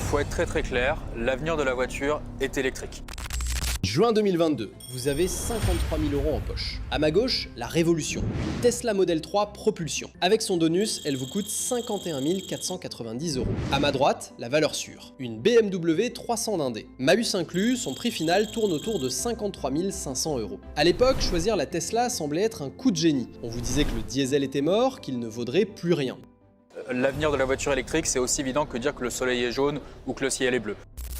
faut être très clair, l'avenir de la voiture est électrique. Juin 2022, vous avez 53 000 € en poche. À ma gauche, la révolution. Une Tesla Model 3 propulsion. Avec son Donus, elle vous coûte 51 490 €. À ma droite, la valeur sûre. Une BMW 300 d. Malus inclus, son prix final tourne autour de 53 500 €. À l'époque, choisir la Tesla semblait être un coup de génie. On vous disait que le diesel était mort, qu'il ne vaudrait plus rien. L'avenir de la voiture électrique, c'est aussi évident que dire que le soleil est jaune ou que le ciel est bleu.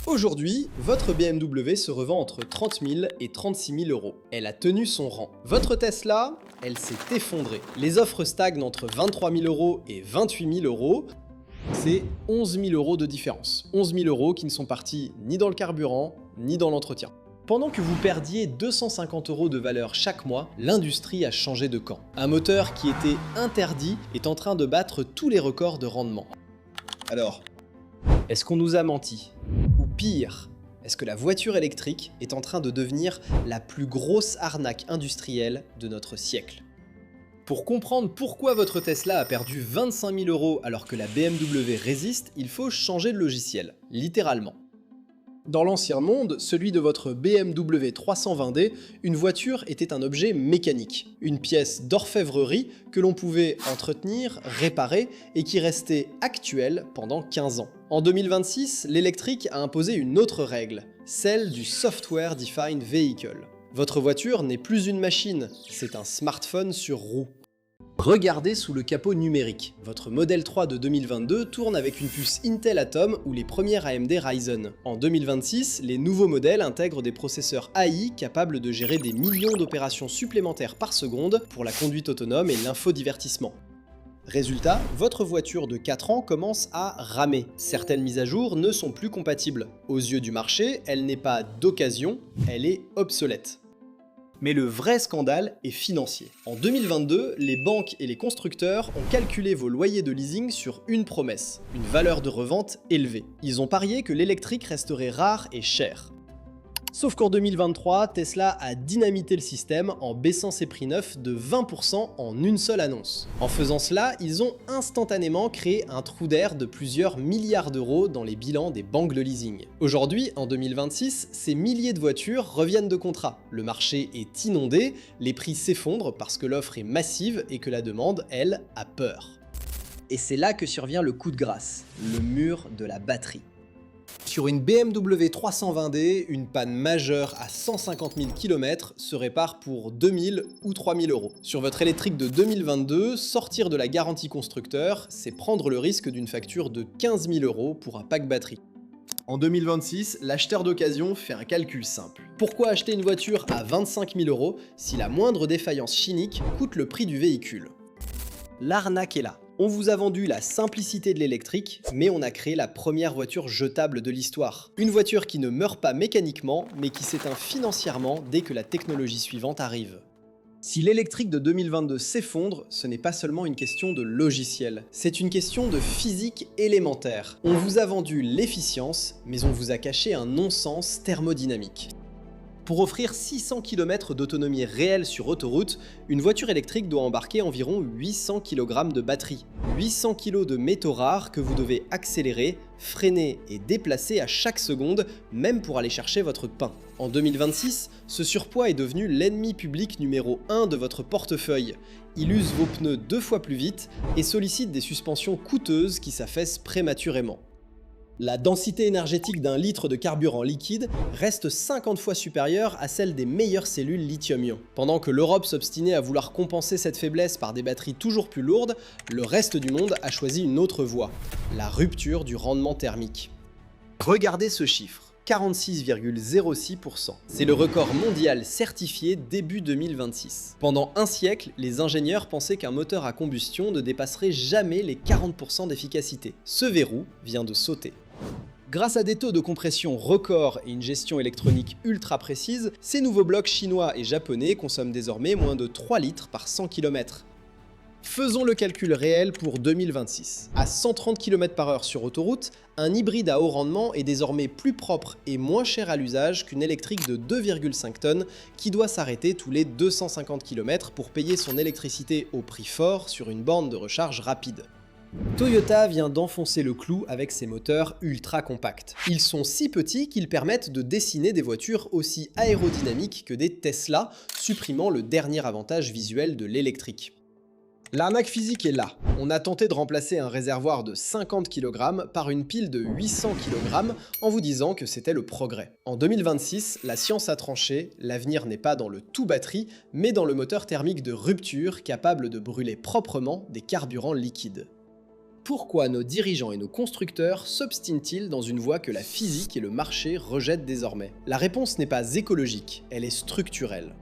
Aujourd'hui, votre BMW se revend entre 30 000 et 36 000 €. Elle a tenu son rang. Votre Tesla, elle s'est effondrée. Les offres stagnent entre 23 000 € et 28 000 €. C'est 11 000 € de différence. 11 000 € qui ne sont partis ni dans le carburant, ni dans l'entretien. Pendant que vous perdiez 250 € de valeur chaque mois, l'industrie a changé de camp. Un moteur qui était interdit est en train de battre tous les records de rendement. Alors, est-ce qu'on nous a menti? Ou pire, est-ce que la voiture électrique est en train de devenir la plus grosse arnaque industrielle de notre siècle? Pour comprendre pourquoi votre Tesla a perdu 25 000 € alors que la BMW résiste, il faut changer de logiciel, littéralement. Dans l'ancien monde, celui de votre BMW 320 d, une voiture était un objet mécanique, une pièce d'orfèvrerie que l'on pouvait entretenir, réparer et qui restait actuelle pendant 15 ans. En 2026, l'électrique a imposé une autre règle, celle du Software Defined Vehicle. Votre voiture n'est plus une machine, c'est un smartphone sur roue. Regardez sous le capot numérique. Votre Model 3 de 2022 tourne avec une puce Intel Atom ou les premières AMD Ryzen. En 2026, les nouveaux modèles intègrent des processeurs AI capables de gérer des millions d'opérations supplémentaires par seconde pour la conduite autonome et l'infodivertissement. Résultat, votre voiture de 4 ans commence à ramer. Certaines mises à jour ne sont plus compatibles. Aux yeux du marché, elle n'est pas d'occasion, elle est obsolète. Mais le vrai scandale est financier. En 2022, les banques et les constructeurs ont calculé vos loyers de leasing sur une promesse, une valeur de revente élevée. Ils ont parié que l'électrique resterait rare et cher. Sauf qu'en 2023, Tesla a dynamité le système en baissant ses prix neufs de 20% en une seule annonce. En faisant cela, ils ont instantanément créé un trou d'air de plusieurs milliards d'euros dans les bilans des banques de leasing. Aujourd'hui, en 2026, ces milliers de voitures reviennent de contrat. Le marché est inondé, les prix s'effondrent parce que l'offre est massive et que la demande, elle, a peur. Et c'est là que survient le coup de grâce, le mur de la batterie. Sur une BMW 320 d, une panne majeure à 150 000 km se répare pour 2 000 ou 3 000 €. Sur votre électrique de 2022, sortir de la garantie constructeur, c'est prendre le risque d'une facture de 15 000 € pour un pack batterie. En 2026, l'acheteur d'occasion fait un calcul simple. Pourquoi acheter une voiture à 25 000 € si la moindre défaillance chimique coûte le prix du véhicule? L'arnaque est là. On vous a vendu la simplicité de l'électrique, mais on a créé la première voiture jetable de l'histoire. Une voiture qui ne meurt pas mécaniquement, mais qui s'éteint financièrement dès que la technologie suivante arrive. Si l'électrique de 2022 s'effondre, ce n'est pas seulement une question de logiciel, c'est une question de physique élémentaire. On vous a vendu l'efficience, mais on vous a caché un non-sens thermodynamique. Pour offrir 600 km d'autonomie réelle sur autoroute, une voiture électrique doit embarquer environ 800 kg de batterie. 800 kg de métaux rares que vous devez accélérer, freiner et déplacer à chaque seconde, même pour aller chercher votre pain. En 2026, ce surpoids est devenu l'ennemi public numéro 1 de votre portefeuille. Il use vos pneus 2 fois plus vite et sollicite des suspensions coûteuses qui s'affaissent prématurément. La densité énergétique d'un litre de carburant liquide reste 50 fois supérieure à celle des meilleures cellules lithium-ion. Pendant que l'Europe s'obstinait à vouloir compenser cette faiblesse par des batteries toujours plus lourdes, le reste du monde a choisi une autre voie, la rupture du rendement thermique. Regardez ce chiffre, 46,06%. C'est le record mondial certifié début 2026. Pendant un siècle, les ingénieurs pensaient qu'un moteur à combustion ne dépasserait jamais les 40% d'efficacité. Ce verrou vient de sauter. Grâce à des taux de compression records et une gestion électronique ultra précise, ces nouveaux blocs chinois et japonais consomment désormais moins de 3 litres par 100 km. Faisons le calcul réel pour 2026. À 130 km/h sur autoroute, un hybride à haut rendement est désormais plus propre et moins cher à l'usage qu'une électrique de 2,5 tonnes qui doit s'arrêter tous les 250 km pour payer son électricité au prix fort sur une borne de recharge rapide. Toyota vient d'enfoncer le clou avec ses moteurs ultra compacts. Ils sont si petits qu'ils permettent de dessiner des voitures aussi aérodynamiques que des Tesla, supprimant le dernier avantage visuel de l'électrique. L'arnaque physique est là. On a tenté de remplacer un réservoir de 50 kg par une pile de 800 kg en vous disant que c'était le progrès. En 2026, la science a tranché, l'avenir n'est pas dans le tout batterie, mais dans le moteur thermique de rupture capable de brûler proprement des carburants liquides. Pourquoi nos dirigeants et nos constructeurs s'obstinent-ils dans une voie que la physique et le marché rejettent désormais? La réponse n'est pas écologique, elle est structurelle.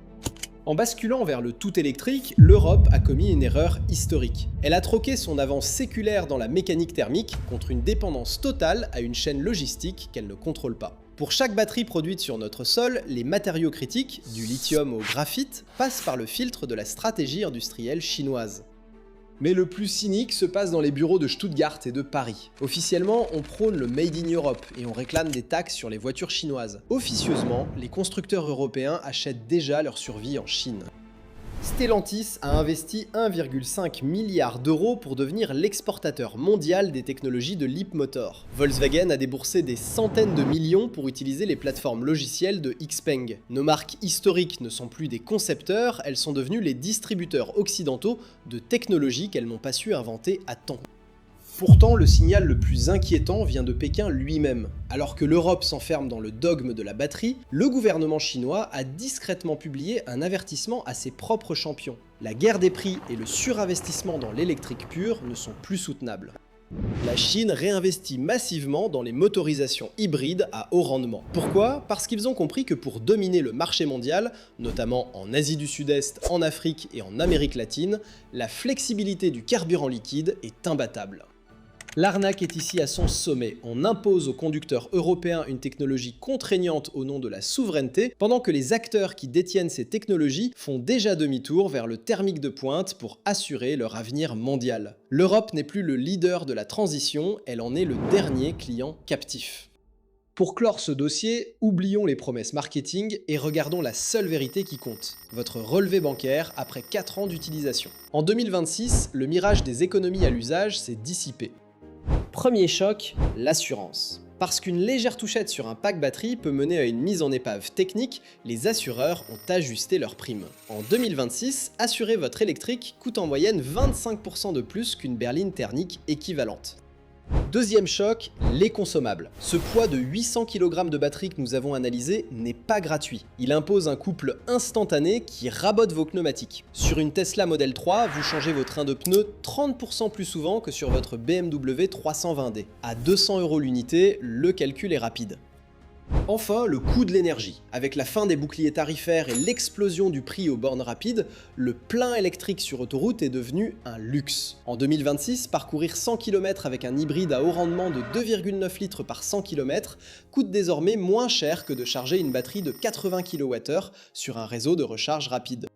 En basculant vers le tout électrique, l'Europe a commis une erreur historique. Elle a troqué son avance séculaire dans la mécanique thermique contre une dépendance totale à une chaîne logistique qu'elle ne contrôle pas. Pour chaque batterie produite sur notre sol, les matériaux critiques, du lithium au graphite, passent par le filtre de la stratégie industrielle chinoise. Mais le plus cynique se passe dans les bureaux de Stuttgart et de Paris. Officiellement, on prône le Made in Europe et on réclame des taxes sur les voitures chinoises. Officieusement, les constructeurs européens achètent déjà leur survie en Chine. Stellantis a investi 1,5 milliard d'euros pour devenir l'exportateur mondial des technologies de Leapmotor. Volkswagen a déboursé des centaines de millions pour utiliser les plateformes logicielles de Xpeng. Nos marques historiques ne sont plus des concepteurs, elles sont devenues les distributeurs occidentaux de technologies qu'elles n'ont pas su inventer à temps. Pourtant, le signal le plus inquiétant vient de Pékin lui-même. Alors que l'Europe s'enferme dans le dogme de la batterie, le gouvernement chinois a discrètement publié un avertissement à ses propres champions. La guerre des prix et le surinvestissement dans l'électrique pure ne sont plus soutenables. La Chine réinvestit massivement dans les motorisations hybrides à haut rendement. Pourquoi? Parce qu'ils ont compris que pour dominer le marché mondial, notamment en Asie du Sud-Est, en Afrique et en Amérique latine, la flexibilité du carburant liquide est imbattable. L'arnaque est ici à son sommet. On impose aux conducteurs européens une technologie contraignante au nom de la souveraineté, pendant que les acteurs qui détiennent ces technologies font déjà demi-tour vers le thermique de pointe pour assurer leur avenir mondial. L'Europe n'est plus le leader de la transition, elle en est le dernier client captif. Pour clore ce dossier, oublions les promesses marketing et regardons la seule vérité qui compte, votre relevé bancaire après 4 ans d'utilisation. En 2026, le mirage des économies à l'usage s'est dissipé. Premier choc, l'assurance. Parce qu'une légère touchette sur un pack batterie peut mener à une mise en épave technique, les assureurs ont ajusté leurs primes. En 2026, assurer votre électrique coûte en moyenne 25% de plus qu'une berline thermique équivalente. Deuxième choc, les consommables. Ce poids de 800 kg de batterie que nous avons analysé n'est pas gratuit. Il impose un couple instantané qui rabote vos pneumatiques. Sur une Tesla Model 3, vous changez vos trains de pneus 30% plus souvent que sur votre BMW 320d. À 200 € l'unité, le calcul est rapide. Enfin, le coût de l'énergie. Avec la fin des boucliers tarifaires et l'explosion du prix aux bornes rapides, le plein électrique sur autoroute est devenu un luxe. En 2026, parcourir 100 km avec un hybride à haut rendement de 2,9 litres par 100 km coûte désormais moins cher que de charger une batterie de 80 kWh sur un réseau de recharge rapide.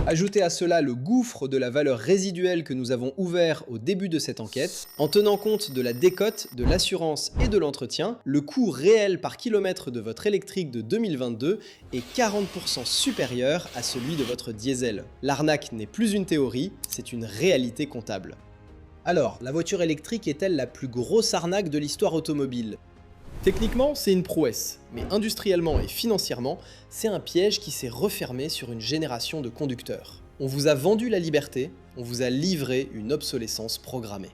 Ajoutez à cela le gouffre de la valeur résiduelle que nous avons ouvert au début de cette enquête. En tenant compte de la décote, de l'assurance et de l'entretien, le coût réel par kilomètre de votre électrique de 2022 est 40% supérieur à celui de votre diesel. L'arnaque n'est plus une théorie, c'est une réalité comptable. Alors, la voiture électrique est-elle la plus grosse arnaque de l'histoire automobile ? Techniquement, c'est une prouesse, mais industriellement et financièrement, c'est un piège qui s'est refermé sur une génération de conducteurs. On vous a vendu la liberté, on vous a livré une obsolescence programmée.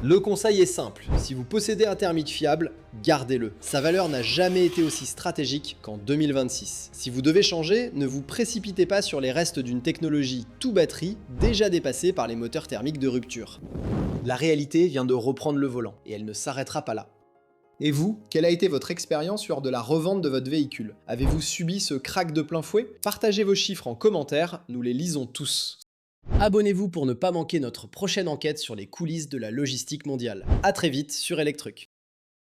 Le conseil est simple, si vous possédez un thermique fiable, gardez-le. Sa valeur n'a jamais été aussi stratégique qu'en 2026. Si vous devez changer, ne vous précipitez pas sur les restes d'une technologie tout batterie déjà dépassée par les moteurs thermiques de rupture. La réalité vient de reprendre le volant, et elle ne s'arrêtera pas là. Et vous, quelle a été votre expérience lors de la revente de votre véhicule? Avez-vous subi ce crack de plein fouet? Partagez vos chiffres en commentaire, nous les lisons tous. Abonnez-vous pour ne pas manquer notre prochaine enquête sur les coulisses de la logistique mondiale. À très vite sur Electruc.